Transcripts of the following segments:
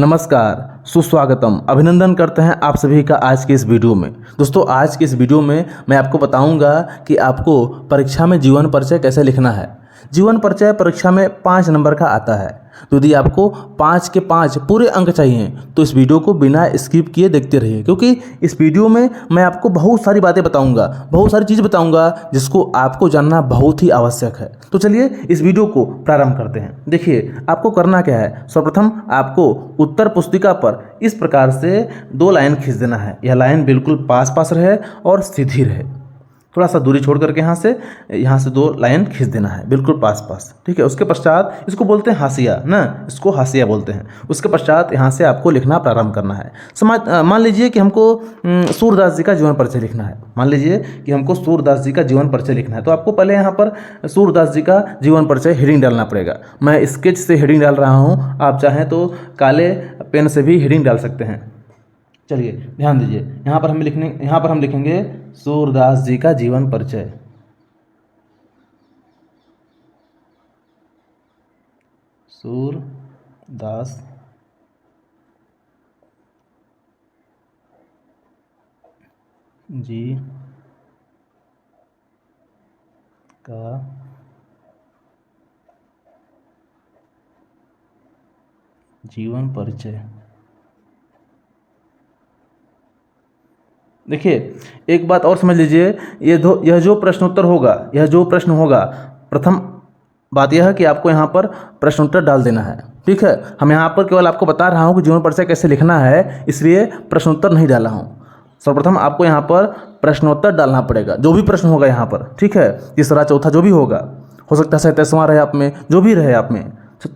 नमस्कार, सुस्वागतम, अभिनंदन करते हैं आप सभी का आज के इस वीडियो में। दोस्तों, आज के इस वीडियो में मैं आपको बताऊंगा कि आपको परीक्षा में जीवन परिचय कैसे लिखना है। जीवन परिचय परीक्षा में 5 नंबर का आता है, तो यदि आपको 5 के 5 पूरे अंक चाहिए तो इस वीडियो को बिना स्किप किए देखते रहिए, क्योंकि इस वीडियो में मैं आपको बहुत सारी बातें बताऊंगा, बहुत सारी चीज़ बताऊंगा जिसको आपको जानना बहुत ही आवश्यक है। तो चलिए इस वीडियो को प्रारंभ करते हैं। देखिए, आपको करना क्या है। सर्वप्रथम आपको उत्तर पुस्तिका पर इस प्रकार से 2 लाइन खींच देना है। यह लाइन बिल्कुल पास पास रहे और सीधी रहे, थोड़ा सा दूरी छोड़ करके यहाँ से 2 लाइन खींच देना है, बिल्कुल पास पास। ठीक है, उसके पश्चात इसको बोलते हैं हाशिया ना, इसको हाशिया बोलते हैं। उसके पश्चात यहाँ से आपको लिखना प्रारंभ करना है। मान लीजिए कि हमको सूरदास जी का जीवन परिचय लिखना है। मान लीजिए कि हमको सूरदास जी का जीवन परिचय लिखना है, तो आपको पहले यहाँ पर सूरदास जी का जीवन परिचय हेडिंग डालना पड़ेगा। मैं स्केच से हेडिंग डाल रहा हूँ, आप चाहें तो काले पेन से भी हेडिंग डाल सकते हैं। चलिए ध्यान दीजिए, यहाँ पर हम लिखेंगे सूरदास जी का जीवन परिचय। सूरदास जी का जीवन परिचय। देखिए, एक बात और समझ लीजिए, यह जो प्रश्नोत्तर होगा, यह जो प्रश्न होगा, प्रथम बात यह है कि आपको यहाँ पर प्रश्नोत्तर डाल देना है। ठीक है, हम यहाँ पर केवल आपको बता रहा हूँ कि जीवन परिचय कैसे लिखना है, इसलिए प्रश्नोत्तर नहीं डाला हूँ। सर्वप्रथम आपको यहाँ पर प्रश्नोत्तर डालना पड़ेगा, जो भी प्रश्न होगा यहाँ पर। ठीक है, तीसरा चौथा जो भी होगा, हो सकता है 37वां रहे आप में, जो भी रहे आप में,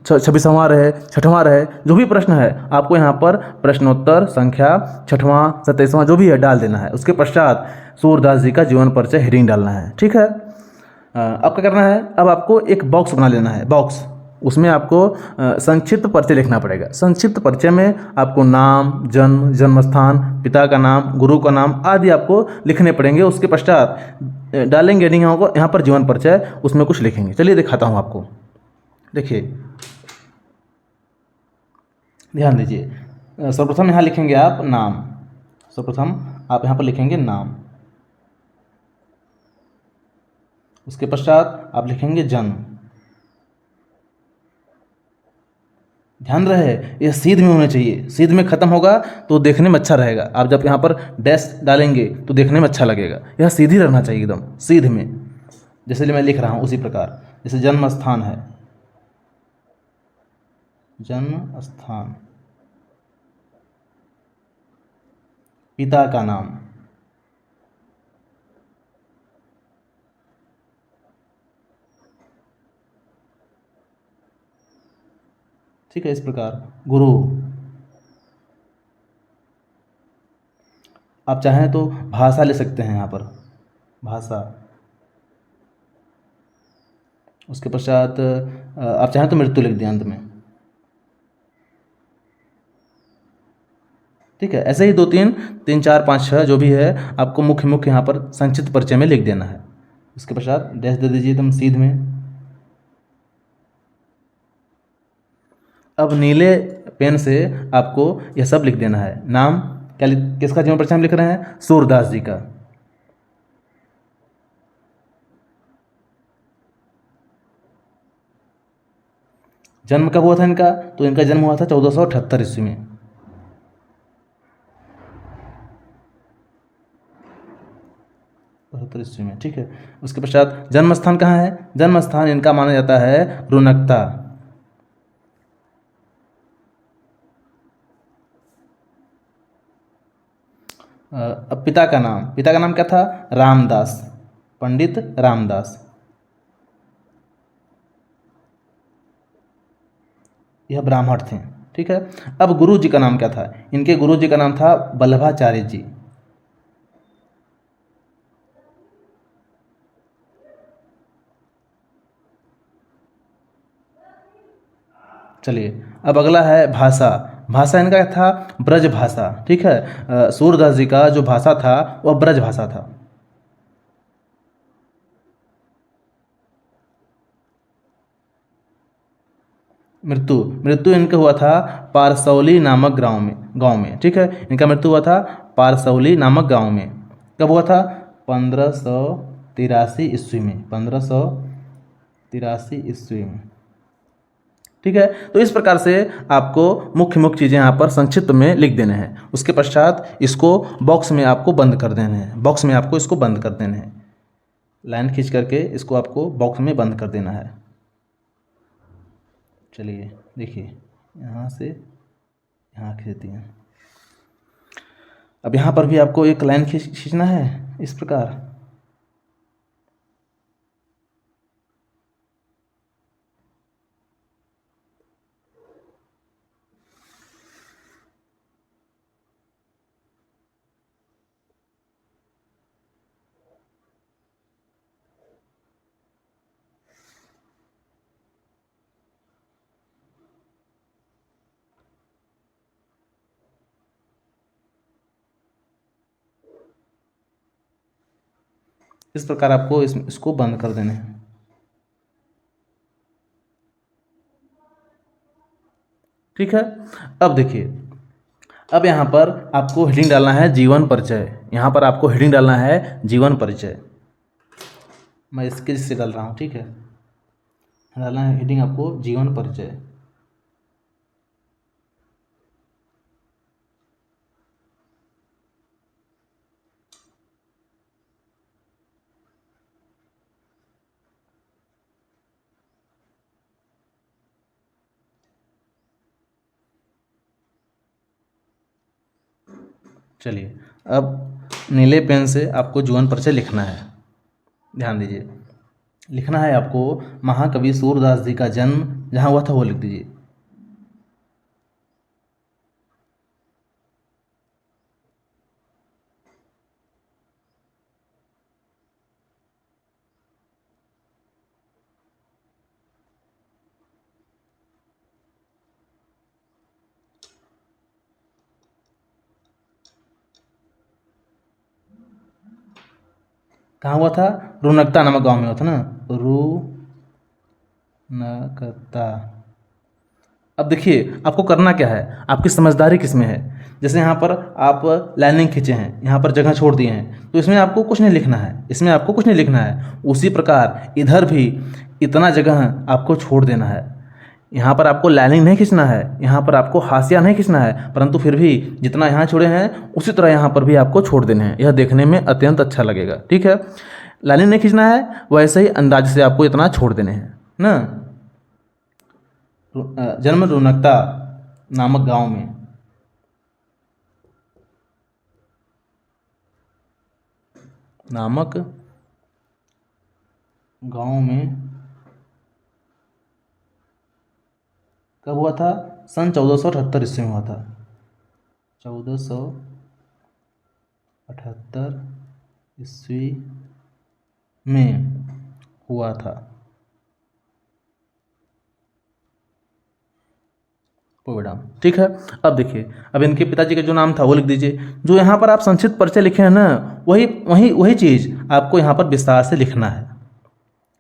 26वां रहे, 6वां रहे, जो भी प्रश्न है आपको यहाँ पर प्रश्नोत्तर संख्या 6वां 27वां जो भी है डाल देना है। उसके पश्चात सूरदास जी का जीवन परिचय हेडिंग डालना है। ठीक है, अब क्या करना है, अब आपको एक बॉक्स बना लेना है। बॉक्स, उसमें आपको संक्षिप्त परिचय लिखना पड़ेगा। संक्षिप्त परिचय में आपको नाम, जन्म, जन्मस्थान, पिता का नाम, गुरु का नाम आदि आपको लिखने पड़ेंगे। उसके पश्चात डालेंगे हेडिंग यहाँ पर जीवन परिचय, उसमें कुछ लिखेंगे। चलिए दिखाता हूँ आपको। देखिए, ध्यान दीजिए, सर्वप्रथम यहाँ लिखेंगे आप नाम। सर्वप्रथम आप यहाँ पर लिखेंगे नाम। उसके पश्चात आप लिखेंगे जन्म। ध्यान रहे, यह सीध में होना चाहिए। सीध में खत्म होगा तो देखने में अच्छा रहेगा। आप जब यहाँ पर डैश डालेंगे तो देखने में अच्छा लगेगा। यह सीधी रहना चाहिए, एकदम सीध में, जैसे मैं लिख रहा हूँ उसी प्रकार। जैसे जन्म स्थान है, जन्म स्थान, पिता का नाम, ठीक है, इस प्रकार गुरु। आप चाहें तो भाषा ले सकते हैं यहाँ पर, भाषा। उसके पश्चात आप चाहें तो मृत्यु लिख दें अंत में। ठीक है, ऐसे ही 2 3 4 5 6 जो भी है आपको मुख्य यहाँ पर संक्षिप्त परिचय में लिख देना है। उसके पश्चात डैश दे दीजिए एकदम सीध में। अब नीले पेन से आपको यह सब लिख देना है। नाम, किसका जीवन परिचय हम लिख रहे हैं? सूरदास जी का। जन्म कब हुआ था इनका? तो इनका जन्म हुआ था 1478 ईस्वी में। ईस्वी में, ठीक है। उसके पश्चात जन्म स्थान कहाँ है? जन्म स्थान इनका माना जाता है रुनकता। अब पिता का नाम क्या था? रामदास, पंडित रामदास। यह ब्राह्मण थे। ठीक है, अब गुरु जी का नाम क्या था? इनके गुरु जी का नाम था वल्लभाचार्य जी। चलिए, अब अगला है भाषा। भाषा इनका क्या था? ब्रज भाषा। ठीक है, सूरदास जी का जो भाषा था वह ब्रज भाषा था। मृत्यु मृत्यु इनका हुआ था पारसौली नामक गांव में, ठीक है। इनका मृत्यु हुआ था पारसौली नामक गांव में। कब हुआ था? 1583 ईस्वी में, 1583 ईस्वी में, ठीक है। तो इस प्रकार से आपको मुख्य मुख्य चीज़ें यहाँ पर संक्षिप्त में लिख देने हैं। उसके पश्चात इसको बॉक्स में आपको बंद कर देने हैं, बॉक्स में आपको इसको बंद कर देने हैं, लाइन खींच करके इसको आपको बॉक्स में बंद कर देना है। चलिए देखिए, यहाँ से यहाँ खींचती हैं। अब यहाँ पर भी आपको एक लाइन खींचना है इस प्रकार। इस प्रकार आपको इसको बंद कर देना है, ठीक है। अब देखिए, अब यहाँ पर आपको हेडिंग डालना है जीवन परिचय। यहाँ पर आपको हेडिंग डालना है जीवन परिचय। मैं इसके से डाल रहा हूँ, ठीक है। डालना है हेडिंग आपको जीवन परिचय। चलिए, अब नीले पेन से आपको जीवन परिचय लिखना है। ध्यान दीजिए, लिखना है आपको महाकवि सूरदास जी का जन्म जहाँ हुआ था वो लिख दीजिए। कहाँ हुआ था? रुनकता नामक गांव में हुआ था ना, रुनकता। अब देखिए, आपको करना क्या है, आपकी समझदारी किस में है। जैसे यहाँ पर आप लाइनिंग खींचे हैं, यहाँ पर जगह छोड़ दिए हैं, तो इसमें आपको कुछ नहीं लिखना है, इसमें आपको कुछ नहीं लिखना है। उसी प्रकार इधर भी इतना जगह आपको छोड़ देना है। यहाँ पर आपको लाइनिंग नहीं खींचना है, यहाँ पर आपको हाशिया नहीं खींचना है, परंतु फिर भी जितना यहाँ छोड़े हैं उसी तरह यहाँ पर भी आपको छोड़ देने हैं। यह देखने में अत्यंत अच्छा लगेगा, ठीक है। लाइनिंग नहीं खींचना है, वैसे ही अंदाज से आपको इतना छोड़ देने हैं ना। जन्म रुनकता नामक गांव में, नामक गांव में कब हुआ था? सन 1478 ईस्वी में हुआ था। 1478 ईस्वी में हुआ था। पोवेडाम, ठीक है। अब देखिए, अब इनके पिताजी का जो नाम था वो लिख दीजिए। जो यहाँ पर आप संक्षिप्त परिचय लिखे हैं ना, वही वही वही चीज़ आपको यहाँ पर विस्तार से लिखना है,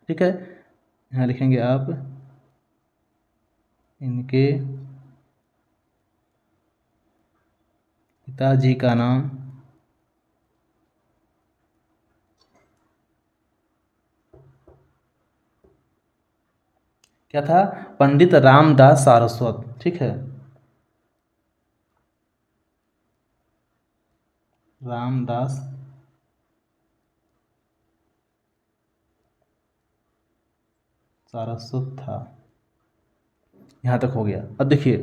ठीक है। यहाँ लिखेंगे आप इनके पिताजी का नाम क्या था? पंडित रामदास सारस्वत, ठीक है। रामदास सारस्वत था। यहाँ तक हो गया। अब देखिए,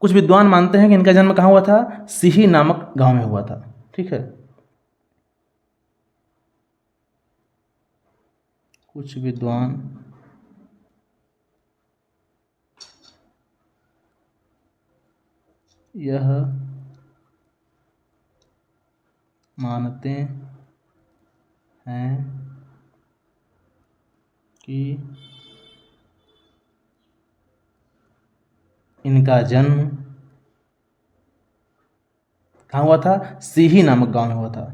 कुछ विद्वान मानते हैं कि इनका जन्म कहाँ हुआ था? सिही नामक गांव में हुआ था, ठीक है। कुछ विद्वान यह मानते हैं कि इनका जन्म कहाँ हुआ था? सीही नामक गांव में हुआ था।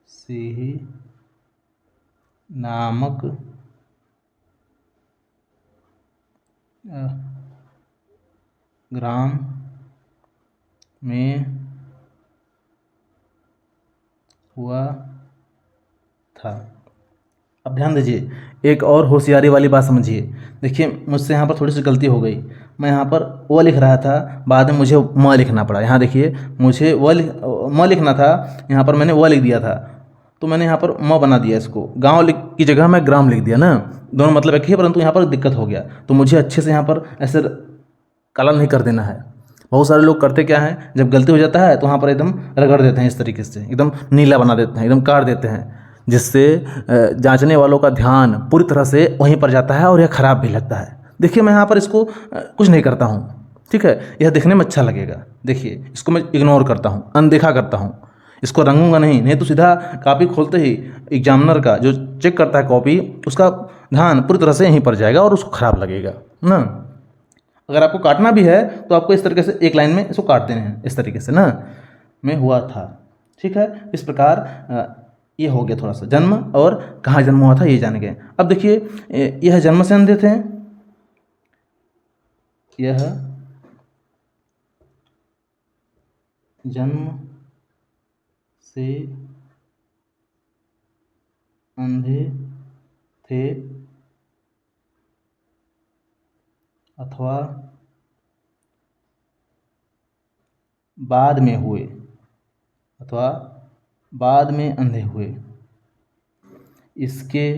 सीही नामक ग्राम में हुआ था। अब ध्यान दीजिए, एक और होशियारी वाली बात समझिए। देखिए, मुझसे यहाँ पर थोड़ी सी गलती हो गई। मैं यहाँ पर वो लिख रहा था, बाद में मुझे म लिखना पड़ा। यहाँ देखिए, मुझे म लिखना था, यहाँ पर मैंने वो लिख दिया था, तो मैंने यहाँ पर म बना दिया इसको। गांव की जगह मैं ग्राम लिख दिया ना। दोनों मतलब एक ही है, परंतु यहाँ पर दिक्कत हो गया। तो मुझे अच्छे से यहाँ पर ऐसे काला नहीं कर देना है। बहुत सारे लोग करते क्या हैं, जब गलती हो जाता है तो वहाँ पर एकदम रगड़ देते हैं, इस तरीके से एकदम नीला बना देते हैं, एकदम काट देते हैं, जिससे जांचने वालों का ध्यान पूरी तरह से वहीं पर जाता है और यह खराब भी लगता है। देखिए, मैं यहाँ पर इसको कुछ नहीं करता हूँ, ठीक है। यह दिखने में अच्छा लगेगा। देखिए, इसको मैं इग्नोर करता हूँ, अनदेखा करता हूँ, इसको रंगूंगा नहीं तो सीधा कॉपी खोलते ही एग्जामिनर का जो चेक करता है कॉपी, उसका ध्यान पूरी तरह से यहीं पर जाएगा और उसको खराब लगेगा ना। अगर आपको काटना भी है तो आपको इस तरीके से एक लाइन में इसको काट देने हैं, इस तरीके से ना, में हुआ था, ठीक है। इस प्रकार ये हो गया थोड़ा सा जन्म और कहाँ जन्म हुआ था ये जान गए। अब देखिए, यह जन्म से अंधे थे, यह जन्म से अंधे थे अथवा बाद में हुए, अथवा बाद में अंधे हुए, इसके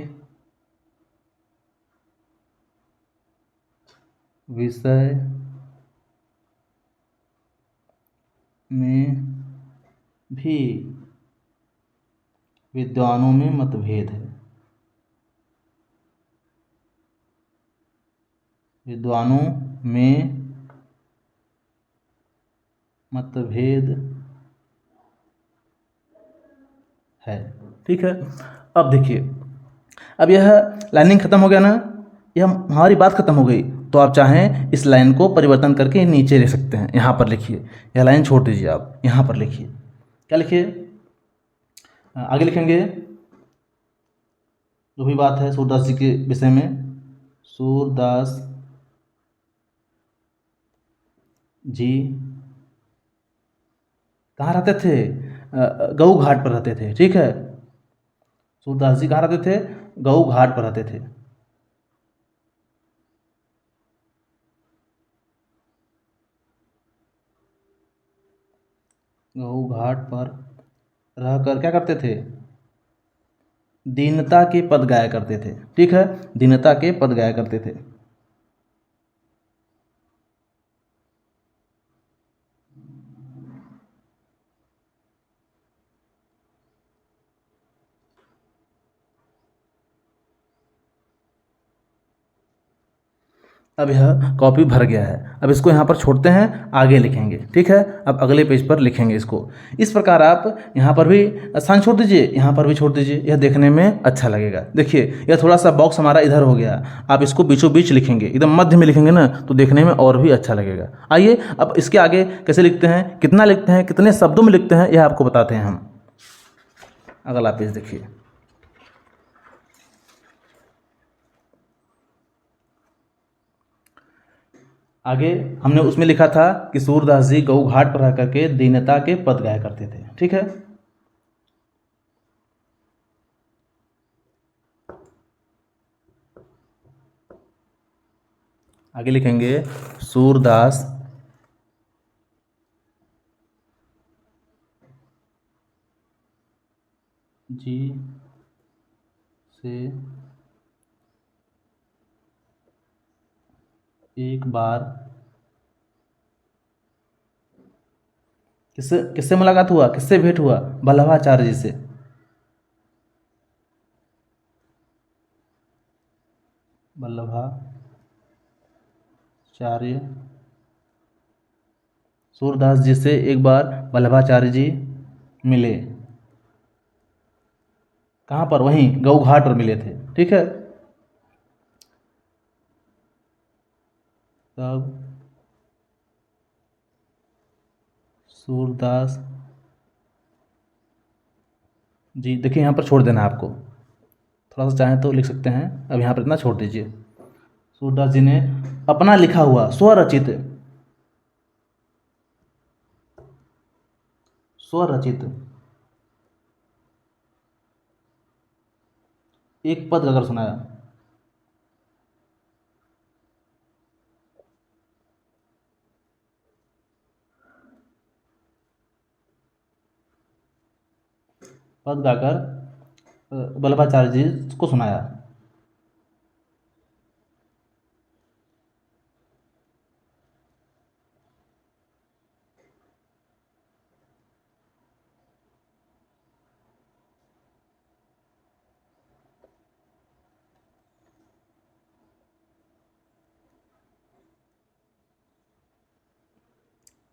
विषय में भी विद्वानों में मतभेद है। विद्वानों में मतभेद है, ठीक है। अब देखिए, अब यह लाइनिंग खत्म हो गया ना, यह हमारी बात खत्म हो गई। तो आप चाहें इस लाइन को परिवर्तन करके नीचे लिख सकते हैं। यहाँ पर लिखिए, यह लाइन छोड़ दीजिए, आप यहाँ पर लिखिए। क्या लिखिए? आगे लिखेंगे जो भी बात है सूरदास जी के विषय में। सूरदास जी कहाँ रहते थे? गऊ घाट पर रहते थे, ठीक है। सूरदास जी कहाँ रहते थे? गऊ घाट पर रहते थे। गऊ घाट पर रहकर क्या करते थे? दीनता के पद गाया करते थे, ठीक है। दीनता के पद गाया करते थे। अब यह कॉपी भर गया है। अब इसको यहाँ पर छोड़ते हैं, आगे लिखेंगे, ठीक है। अब अगले पेज पर लिखेंगे इसको। इस प्रकार आप यहाँ पर भी स्थान छोड़ दीजिए, यहाँ पर भी छोड़ दीजिए, यह देखने में अच्छा लगेगा। देखिए, यह थोड़ा सा बॉक्स हमारा इधर हो गया, आप इसको बीचों बीच लिखेंगे, एकदम मध्य में लिखेंगे ना, तो देखने में और भी अच्छा लगेगा। आइए अब इसके आगे कैसे लिखते हैं, कितना लिखते हैं, कितने शब्दों में लिखते हैं, यह आपको बताते हैं हम। अगला पेज देखिए। आगे हमने उसमें लिखा था कि सूरदास जी गऊ घाट पर रह करके दीनता के पद गाया करते थे, ठीक है। आगे लिखेंगे सूरदास जी से एक बार किससे किससे मुलाकात हुआ, किससे भेंट हुआ? वल्लभाचार्य जी से। वल्लभाचार्य, सूरदास जी से एक बार वल्लभाचार्य जी मिले। कहाँ पर? वहीं गऊ घाट पर मिले थे, ठीक है। तब सूरदास जी, देखिए यहाँ पर छोड़ देना है आपको, थोड़ा सा चाहें तो लिख सकते हैं, अब यहाँ पर इतना छोड़ दीजिए। सूरदास जी ने अपना लिखा हुआ स्वरचित स्वरचित एक पद गाकर सुनाया। पद गाकर वल्लभाचार्य जी को सुनाया।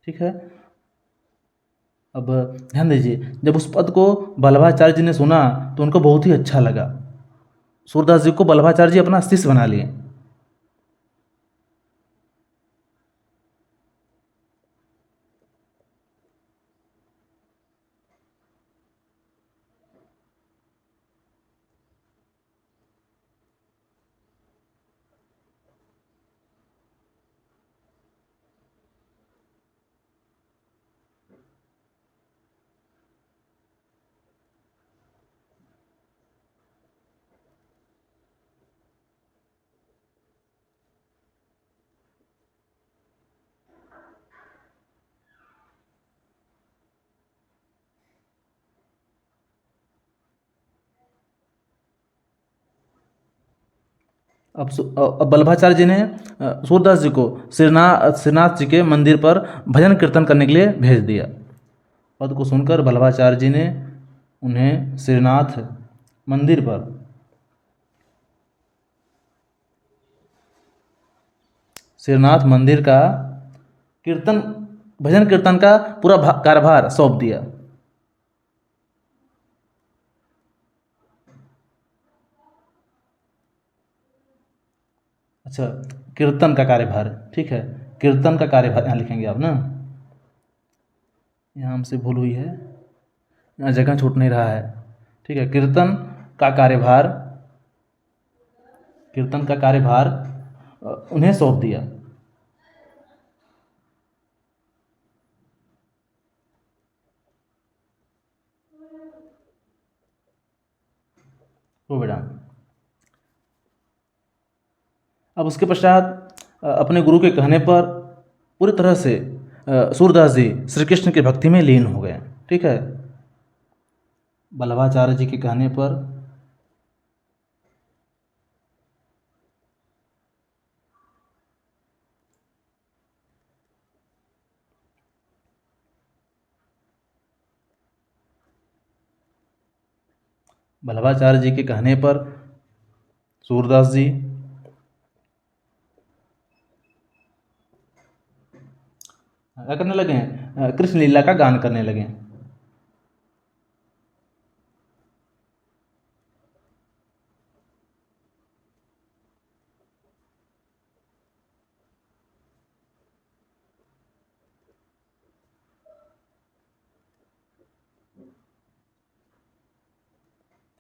ठीक है। अब ध्यान दीजिए, जब उस पद को वल्लभाचार्य जी ने सुना तो उनको बहुत ही अच्छा लगा। सूरदास जी को वल्लभाचार्य जी अपना शिष्य बना लिए। अब वल्लभाचार्य जी ने सूरदास जी को श्रीनाथ जी के मंदिर पर भजन कीर्तन करने के लिए भेज दिया। पद को सुनकर वल्लभाचार्य जी ने उन्हें श्रीनाथ मंदिर पर श्रीनाथ मंदिर का कीर्तन भजन कीर्तन का पूरा कार्यभार सौंप दिया। अच्छा, कीर्तन का कार्यभार, ठीक है, कीर्तन का कार्यभार यहाँ लिखेंगे आप ना, यहाँ हमसे भूल हुई है, यहाँ जगह छूट नहीं रहा है। ठीक है, कीर्तन का कार्यभार उन्हें सौंप दिया। वो बेटा, अब उसके पश्चात अपने गुरु के कहने पर पूरी तरह से सूरदास जी श्री कृष्ण की भक्ति में लीन हो गए। ठीक है, वल्लभाचार्य जी के कहने पर वल्लभाचार्य जी के कहने पर सूरदास जी क्या करने लगे हैं, कृष्ण लीला का गान करने लगे।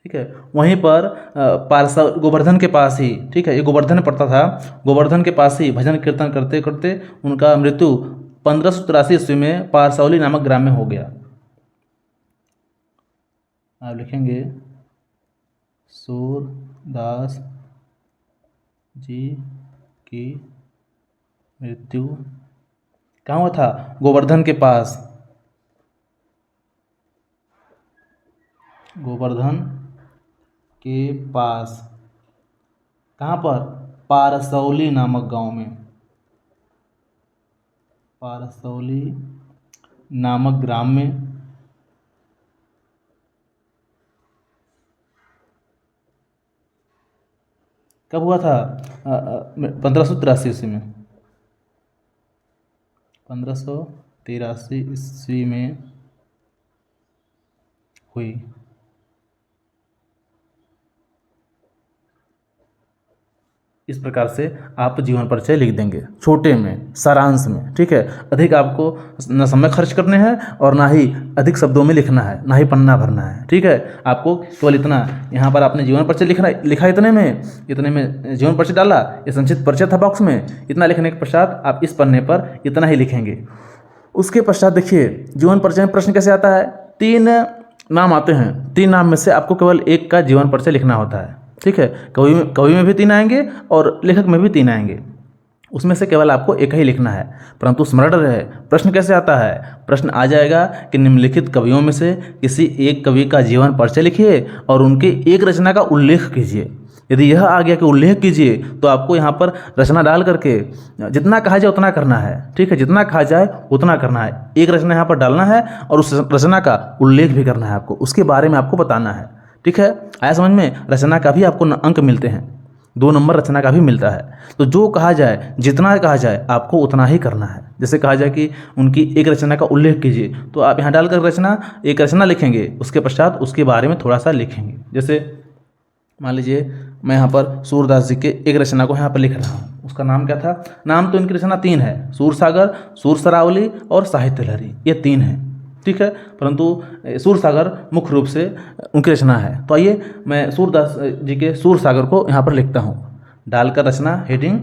ठीक है, वहीं पर पारसा गोवर्धन के पास ही, ठीक है, ये गोवर्धन पड़ता था, गोवर्धन के पास ही भजन कीर्तन करते करते उनका मृत्यु 1583 ईस्वी में पारसौली नामक ग्राम में हो गया। आप लिखेंगे सूरदास जी की मृत्यु कहाँ हुआ था, गोवर्धन के पास, गोवर्धन के पास, कहाँ पर, पारसौली नामक गांव में, पारसौली नामक ग्राम में। कब हुआ था, 1583 ईस्वी में, 1583 ईस्वी में हुई। ठीक, इस प्रकार से आप जीवन परिचय लिख देंगे, छोटे में, सारांश में, ठीक है। अधिक आपको न समय खर्च करने हैं और ना ही अधिक शब्दों में लिखना है, ना ही पन्ना भरना है, ठीक है। आपको केवल इतना, यहाँ पर आपने जीवन परिचय लिखा इतने में जीवन परिचय डाला, ये संक्षिप्त परिचय था बॉक्स में, इतना लिखने के पश्चात आप इस पन्ने पर इतना ही लिखेंगे। उसके पश्चात देखिए जीवन परिचय में प्रश्न कैसे आता है, 3 नाम आते हैं, 3 नाम में से आपको केवल एक का जीवन परिचय लिखना होता है, ठीक है। कवि में भी 3 आएंगे और लेखक में भी 3 आएंगे, उसमें से केवल आपको एक ही लिखना है। परंतु स्मरण रहे प्रश्न कैसे आता है, प्रश्न आ जाएगा कि निम्नलिखित कवियों में से किसी एक कवि का जीवन परिचय लिखिए और उनके एक रचना का उल्लेख कीजिए। यदि यह आ गया कि उल्लेख कीजिए तो आपको यहाँ पर रचना डाल करके जितना कहा जाए उतना करना है, ठीक है। जितना कहा जाए उतना करना है, एक रचना यहाँ पर डालना है और उस रचना का उल्लेख भी करना है आपको, उसके बारे में आपको बताना है, ठीक है। आया समझ में। रचना का भी आपको अंक मिलते हैं, 2 नंबर रचना का भी मिलता है। तो जो कहा जाए, जितना कहा जाए आपको उतना ही करना है। जैसे कहा जाए कि उनकी एक रचना का उल्लेख कीजिए, तो आप यहाँ डालकर एक रचना लिखेंगे, उसके पश्चात उसके बारे में थोड़ा सा लिखेंगे। जैसे मान लीजिए मैं यहाँ पर सूरदास जी के एक रचना को यहाँ पर लिख रहा हूँ, उसका नाम क्या था, नाम तो इनकी रचना 3 है, सूरसागर, सुरसरावली और साहित्य लहरी, ये 3 हैं, ठीक है। परंतु सूरसागर मुख्य रूप से उनकी रचना है। तो आइए मैं सूरदास जी के सूरसागर को यहाँ पर लिखता हूँ, डालकर रचना हेडिंग,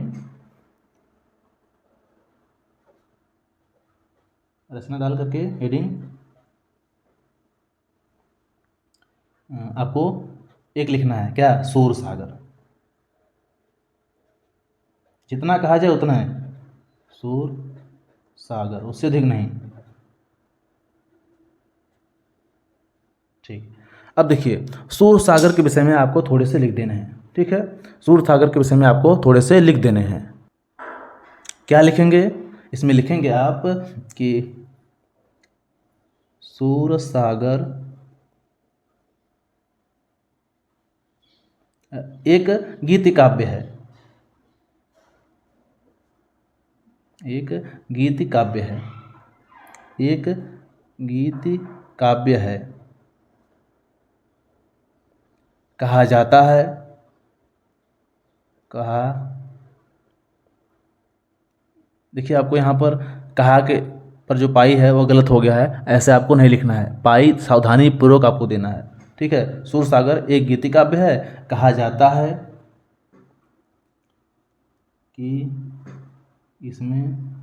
रचना डाल करके हेडिंग आपको एक लिखना है, क्या, सूरसागर। जितना कहा जाए उतना है, सूरसागर, उससे अधिक नहीं, ठीक। अब देखिए सूरसागर के विषय में आपको थोड़े से लिख देने हैं, ठीक है। सूरसागर के विषय में आपको थोड़े से लिख देने हैं। क्या लिखेंगे, इसमें लिखेंगे आप कि सूरसागर एक गीति काव्य है, एक गीति काव्य है, एक गीति काव्य है, कहा जाता है, कहा, देखिए आपको यहाँ पर कहा के पर जो पाई है वो गलत हो गया है, ऐसे आपको नहीं लिखना है, पाई सावधानी पूर्वक आपको देना है, ठीक है। सूरसागर एक गीति काव्य है, कहा जाता है कि इसमें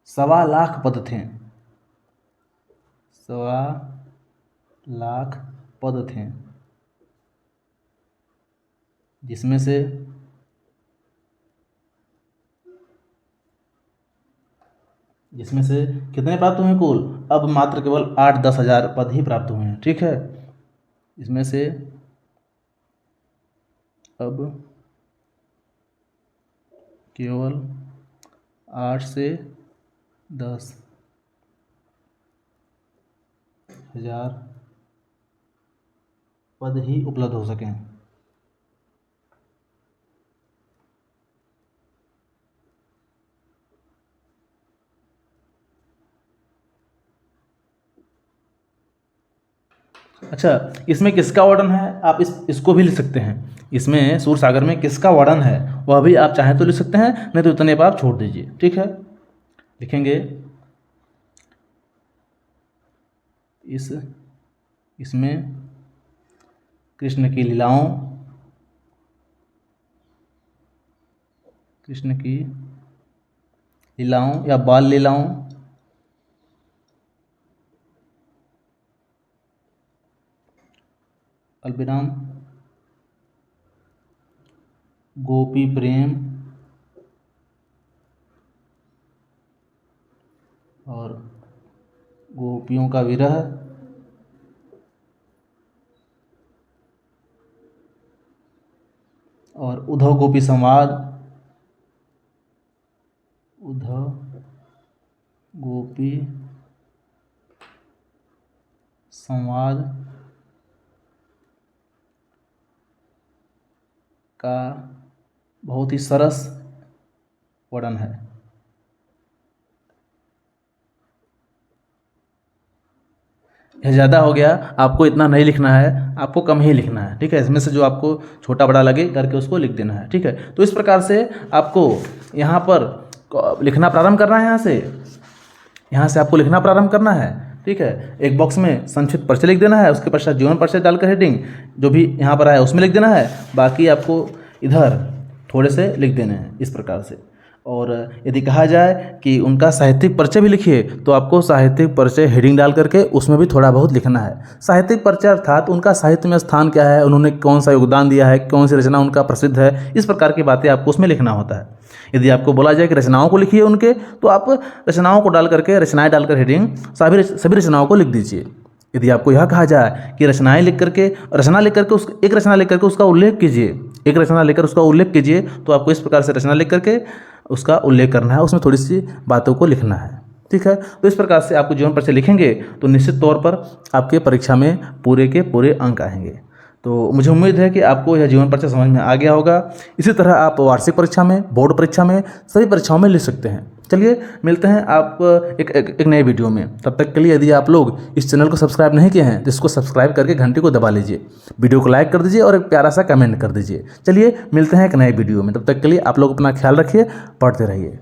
1.25 लाख पद थे, 1.25 लाख पद थे, जिसमें से कितने प्राप्त हुए कुल, अब मात्र केवल 8-10 हज़ार पद ही प्राप्त हुए हैं, ठीक है। इसमें से अब केवल 8 से 10 हज़ार पद ही उपलब्ध हो सकें। अच्छा, इसमें किसका वर्णन है, आप इसको भी लिख सकते हैं। इसमें सूरसागर में किसका वर्णन है वह भी आप चाहें तो लिख सकते हैं, नहीं तो इतने पर आप छोड़ दीजिए, ठीक है। लिखेंगे इसमें कृष्ण की लीलाओं, कृष्ण की लीलाओं या बाल लीलाओं, अल्पविराम गोपी प्रेम और गोपियों का विरह और उद्धव गोपी संवाद, उद्धव गोपी संवाद का बहुत ही सरस वर्णन है। यह ज़्यादा हो गया, आपको इतना नहीं लिखना है, आपको कम ही लिखना है, ठीक है। इसमें से जो आपको छोटा बड़ा लगे करके उसको लिख देना है, ठीक है। तो इस प्रकार से आपको यहाँ पर लिखना प्रारंभ करना है। यहाँ से आपको लिखना प्रारंभ करना है, ठीक है। एक बॉक्स में संक्षिप्त परिचय लिख देना है, उसके पश्चात जीवन परिचय डालकर हेडिंग जो भी यहाँ पर आया उसमें लिख देना है, बाकी आपको इधर थोड़े से लिख देने हैं इस प्रकार से। और यदि कहा जाए कि उनका साहित्यिक परिचय भी लिखिए, तो आपको साहित्यिक परिचय हेडिंग डाल करके उसमें भी थोड़ा बहुत लिखना है। साहित्यिक परिचय अर्थात उनका साहित्य में स्थान क्या है, उन्होंने कौन सा योगदान दिया है, कौन सी रचना उनका प्रसिद्ध है, इस प्रकार की बातें आपको उसमें लिखना होता है। यदि आपको बोला जाए कि रचनाओं को लिखिए उनके, तो आप रचनाओं को डाल करके, रचनाएँ डालकर हेडिंग सभी रचनाओं को लिख दीजिए। यदि आपको यह कहा जाए कि रचनाएँ लिख करके, एक रचना लिख करके उसका उल्लेख कीजिए, एक रचना लेकर उसका उल्लेख कीजिए, तो आपको इस प्रकार से रचना लिख करके उसका उल्लेख करना है, उसमें थोड़ी सी बातों को लिखना है, ठीक है। तो इस प्रकार से आपको जीवन परिचय लिखेंगे तो निश्चित तौर पर आपके परीक्षा में पूरे के पूरे अंक आएंगे। तो मुझे उम्मीद है कि आपको यह जीवन परिचय समझ में आ गया होगा। इसी तरह आप वार्षिक परीक्षा में, बोर्ड परीक्षा में, सभी परीक्षाओं में लिख सकते हैं। चलिए मिलते हैं आप एक नए वीडियो में। तब तक के लिए यदि आप लोग इस चैनल को सब्सक्राइब नहीं किए हैं तो इसको सब्सक्राइब करके घंटी को दबा लीजिए, वीडियो को लाइक कर दीजिए और एक प्यारा सा कमेंट कर दीजिए। चलिए मिलते हैं एक नए वीडियो में। तब तक के लिए आप लोग अपना ख्याल रखिए, पढ़ते रहिए।